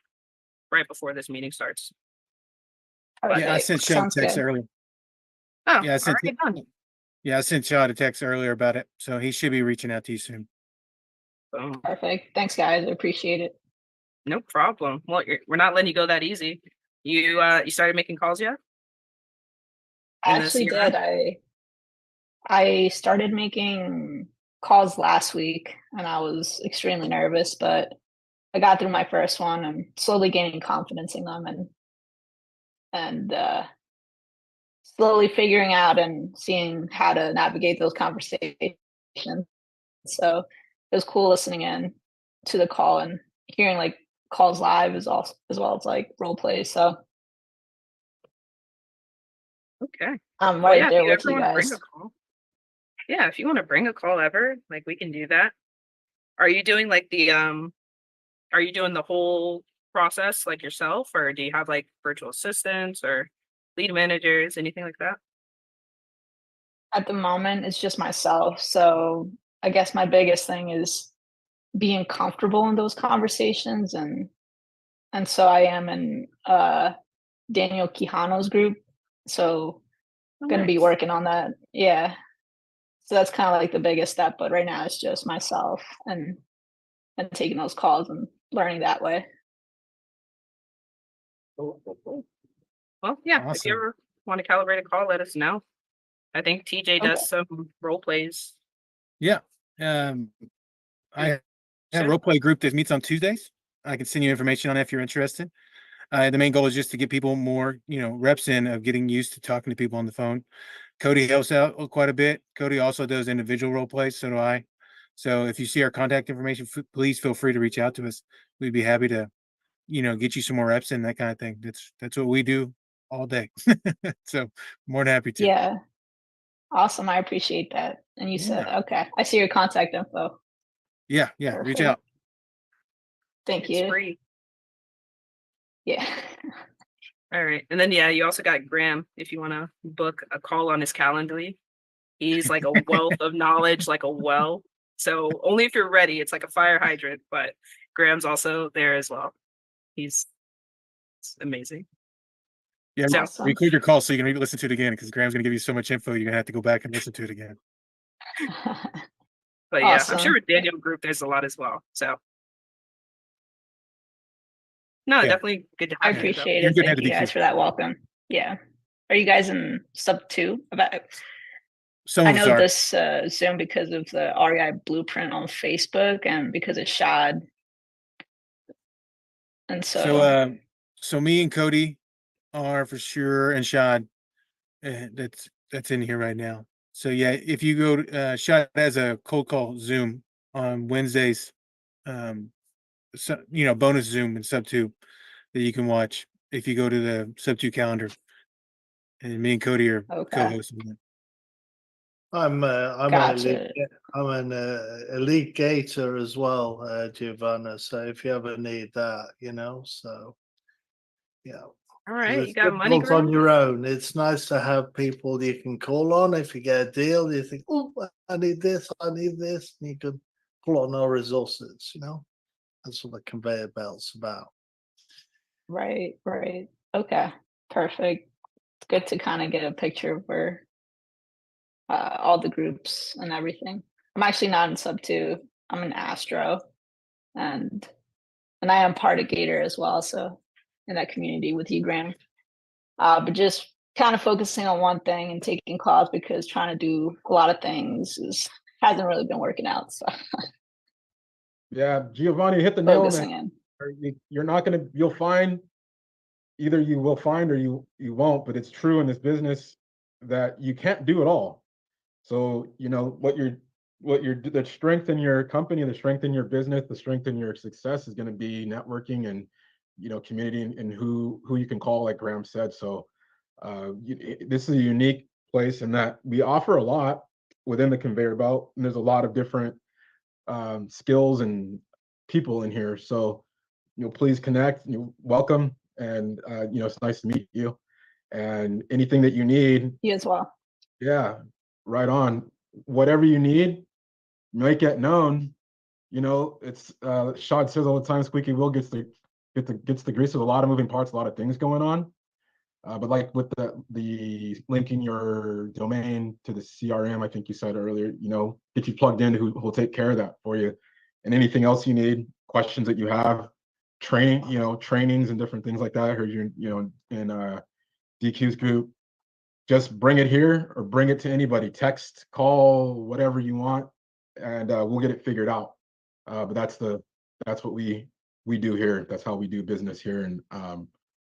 right before this meeting starts. Yeah, I sent Shad a text earlier. Oh, Yeah, I sent already done. Yeah, I sent Shad a text earlier about it, so he should be reaching out to you soon. Boom. Perfect. Thanks, guys. I appreciate it. No problem. Well, we're not letting you go that easy. You started making calls yet? I actually did. I started making calls last week, and I was extremely nervous, but I got through my first one and slowly gaining confidence in them, and slowly figuring out and seeing how to navigate those conversations. So it was cool listening in to the call and hearing like calls live as well as like role plays. So Okay. I'm Well, right yeah, if there you with ever you want to bring guys. a call. Yeah, if you want to bring a call ever, like we can do that. Are you doing like are you doing the whole process like yourself, or do you have like virtual assistants or lead managers, anything like that? At the moment, it's just myself. So I guess my biggest thing is being comfortable in those conversations, and so I am in Daniel Quijano's group. So gonna be Nice. working on that. Yeah. So that's kind of like the biggest step, but right now it's just myself and taking those calls and learning that way. Cool. Well, yeah, if you Awesome. ever want to calibrate a call, let us know. I think TJ Okay. does some role plays. Yeah. I have a role play group that meets on Tuesdays. I can send you information on that if you're interested. The main goal is just to get people more, reps in of getting used to talking to people on the phone. Cody helps out quite a bit. Cody also does individual role plays, so do I. So if you see our contact information, please feel free to reach out to us. We'd be happy to, get you some more reps in, that kind of thing. That's what we do all day. So more than happy to. Yeah. Awesome. I appreciate that. And you said, Yeah. okay, I see your contact info. Yeah, reach Perfect. out. Thank It's you. free. Yeah. All right. And then yeah, you also got Graham if you want to book a call on his Calendly. He's like a wealth of knowledge, like a well. So only if you're ready, it's like a fire hydrant, but Graham's also there as well. He's amazing. Yeah, So Awesome. record your call so you can listen to it again, because Graham's going to give you so much info, you're going to have to go back and listen to it again. but yeah, I'm Awesome. sure with Daniel Group there's a lot as well. So no, Yeah. definitely good to I have you. though. appreciate You're it. good Thank head you of guys DQ. for that welcome. Yeah. Are you guys in sub 2? Some I of us know are. this Zoom because of the REI blueprint on Facebook and because of Shad. And So me and Cody are for sure, and Shad, that's in here right now. So yeah, if you go to Shad has a cold call Zoom on Wednesdays, so, bonus Zoom in sub 2 that you can watch if you go to the sub 2 calendar, and me and Cody are okay. co-hosting it. I'm an Gotcha. elite gator as well, Giovanna. So if you ever need that, so yeah. All 'Cause right, it's you got money, difficult on Graham? your own. It's nice to have people you can call on if you get a deal. You think, oh, I need this, and you can pull on our resources. That's what the conveyor belt's about. Right, right. Okay, perfect. It's good to kind of get a picture of where all the groups and everything. I'm actually not in sub two. I'm in Astro, and I am part of Gator as well. So in that community with you, Graham. But just kind of focusing on one thing and taking calls because trying to do a lot of things hasn't really been working out. So Yeah, Giovanni hit the nail on the focusing in. You're not gonna. You'll find either you will find or you won't. But it's true in this business that you can't do it all. So you know the strength in your company, the strength in your business, the strength in your success is going to be networking and community and who you can call, like Graham said. So this is a unique place in that we offer a lot within the conveyor belt, and there's a lot of different skills and people in here. So please connect. You're welcome, and it's nice to meet you. And anything that you need, You as well. yeah, right on. Whatever you need, make it known. It's Shad says all the time, squeaky wheel gets the grease. There's a lot of moving parts, a lot of things going on. But like with the linking your domain to the CRM, I think you said earlier, get you plugged in who will take care of that for you. And anything else you need, questions that you have, trainings and different things like that. I heard you, in DQ's group. Just bring it here or bring it to anybody. Text, call, whatever you want, and we'll get it figured out. But that's what we do here. That's how we do business here, and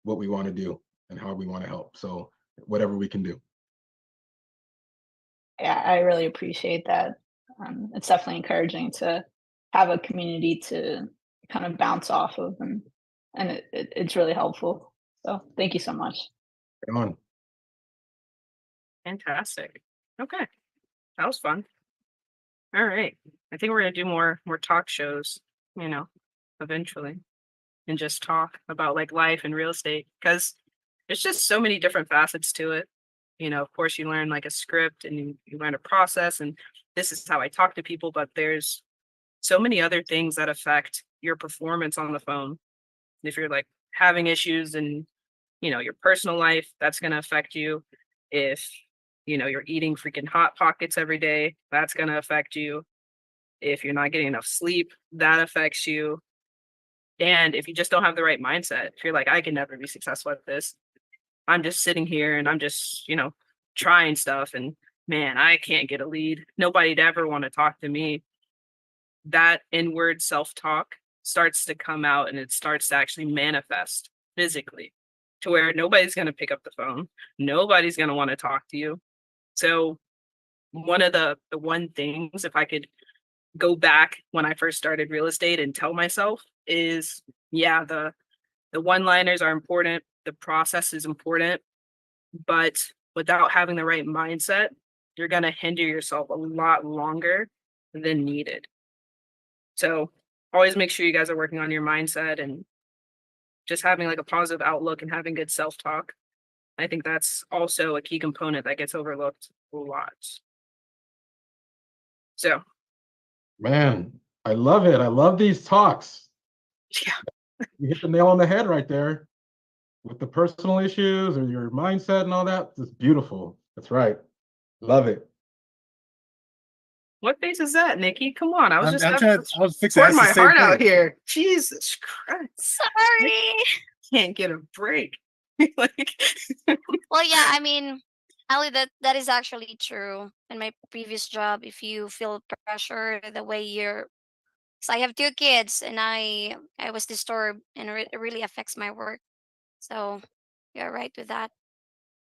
what we want to do and how we want to help. So whatever we can do. Yeah, I really appreciate that. It's definitely encouraging to have a community to kind of bounce off of, and it's really helpful. So thank you so much. Come on. Fantastic. Okay. That was fun. All right. I think we're gonna do more talk shows, eventually. And just talk about like life and real estate. Because there's just so many different facets to it. Of course you learn like a script and you learn a process, and this is how I talk to people, but there's so many other things that affect your performance on the phone. If you're like having issues in, your personal life, that's gonna affect you. If you're eating freaking Hot Pockets every day, that's going to affect you. If you're not getting enough sleep, that affects you. And if you just don't have the right mindset, if you're like, I can never be successful at this, I'm just sitting here and I'm just, trying stuff, and man, I can't get a lead. Nobody'd ever want to talk to me. That inward self-talk starts to come out, and it starts to actually manifest physically to where nobody's going to pick up the phone. Nobody's going to want to talk to you. So one of the one things, if I could go back when I first started real estate and tell myself, is yeah, the one-liners are important, the process is important, but without having the right mindset, you're going to hinder yourself a lot longer than needed. So always make sure you guys are working on your mindset and just having like a positive outlook and having good self-talk. I think that's also a key component that gets overlooked a lot. So, Man, I love it. I love these talks. Yeah. You hit the nail on the head right there with the personal issues or your mindset and all that. It's beautiful. That's right. Love it. What face is that, Nikki? Come on. I was just I was fixing to pouring ask the my same heart out thing. here. Jesus Christ. Sorry. Can't get a break. Like Well, yeah, I mean, Ali, that is actually true. In my previous job, if you feel pressure the way so I have 2 kids, and I was disturbed, and it really affects my work. So you're right with that.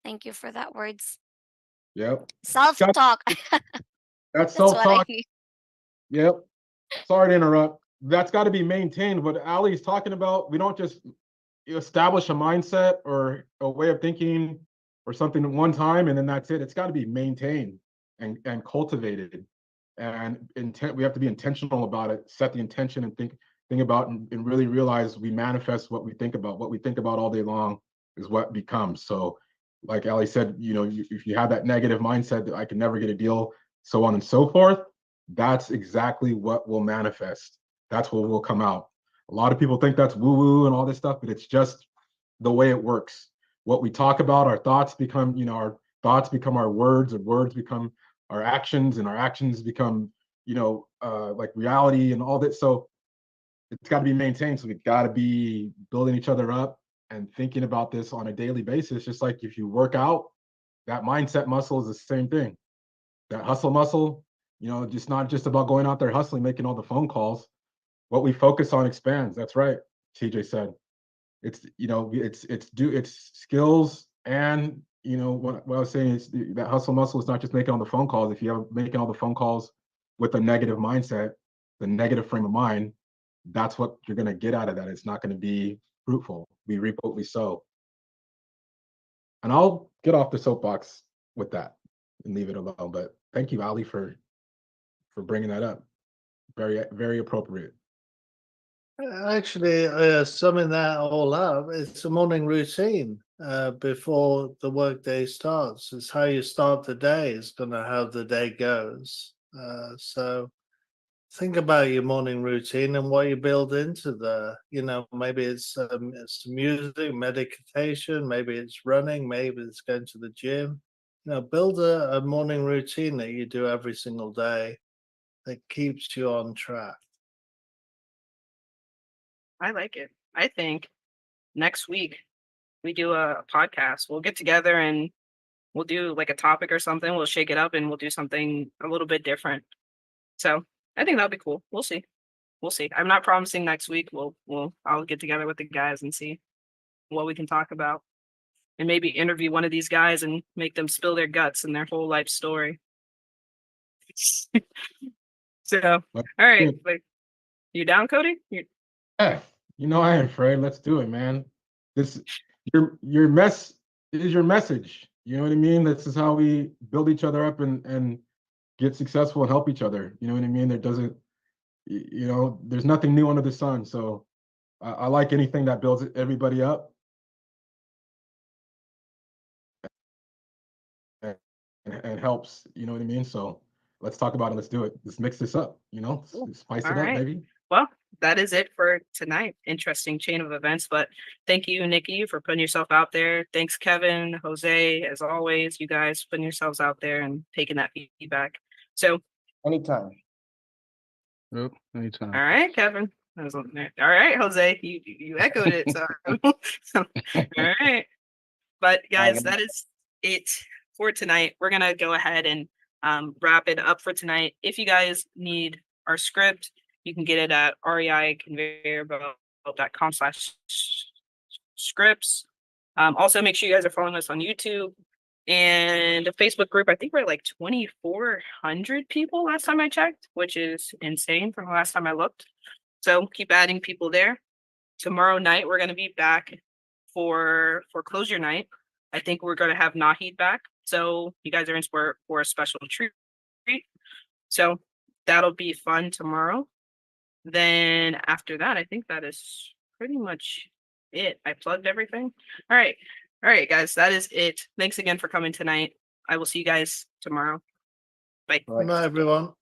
Thank you for that words. Yep. Self-talk. That's That's what I self-talk. need. Yep. Sorry to interrupt. That's got to be maintained. What Ali's talking about, we don't just establish a mindset or a way of thinking or something at one time and then that's it. It's got to be maintained and cultivated. And we have to be intentional about it, set the intention and think about and really realize we manifest what we think about. What we think about all day long is what becomes. So like Ali said, if you have that negative mindset that I can never get a deal, so on and so forth, that's exactly what will manifest. That's what will come out. A lot of people think that's woo-woo and all this stuff, but it's just the way it works. What we talk about, our thoughts become, our thoughts become our words, and words become our actions, and our actions become, like reality and all that. So it's got to be maintained. So we got to be building each other up and thinking about this on a daily basis. Just like if you work out, that mindset muscle is the same thing. That hustle muscle, just not just about going out there hustling, making all the phone calls. What we focus on expands. That's right. TJ said, it's it's skills, and what I was saying is that hustle muscle is not just making all the phone calls. If you're making all the phone calls with a negative mindset, the negative frame of mind, that's what you're going to get out of that. It's not going to be fruitful. We reap what we sow. And I'll get off the soapbox with that and leave it alone. But thank you, Ali, for bringing that up. Very, very appropriate. Actually, summing that all up, it's a morning routine before the workday starts. It's how you start the day is going to how the day goes. So think about your morning routine and what you build into maybe it's music, meditation, maybe it's running, maybe it's going to the gym. Build a morning routine that you do every single day that keeps you on track. I like it. I think next week we do a podcast. We'll get together and we'll do like a topic or something. We'll shake it up and we'll do something a little bit different. So I think that'll be cool. We'll see. We'll see. I'm not promising next week. I'll get together with the guys and see what we can talk about, and maybe interview one of these guys and make them spill their guts and their whole life story. So, all right, like, you down, Cody? Yeah, I ain't afraid. Let's do it, man. This your mess is your message. You know what I mean? This is how we build each other up and get successful and help each other. You know what I mean? There doesn't, there's nothing new under the sun. So I like anything that builds everybody up and helps. You know what I mean? So let's talk about it. Let's do it. Let's mix this up. Spice All it up, right. baby. Well, that is it for tonight. Interesting chain of events, but thank you, Nikki, for putting yourself out there. Thanks, Kevin, Jose, as always, you guys putting yourselves out there and taking that feedback. So, Anytime. Yep, anytime. all right, Kevin. All right, Jose, you echoed it. So, all right. But guys, that is it for tonight. We're gonna go ahead and wrap it up for tonight. If you guys need our script, you can get it at reiconveyorbelt.com/scripts. Also, make sure you guys are following us on YouTube and the Facebook group. I think we're like 2,400 people last time I checked, which is insane from the last time I looked. So keep adding people there. Tomorrow night, we're going to be back for closure night. I think we're going to have Nahid back. So you guys are in for a special treat. So that'll be fun tomorrow. Then after that, I think that is pretty much it. I plugged everything. All right, guys, that is it. Thanks again for coming tonight. I will see you guys tomorrow. Bye. Good night, everyone.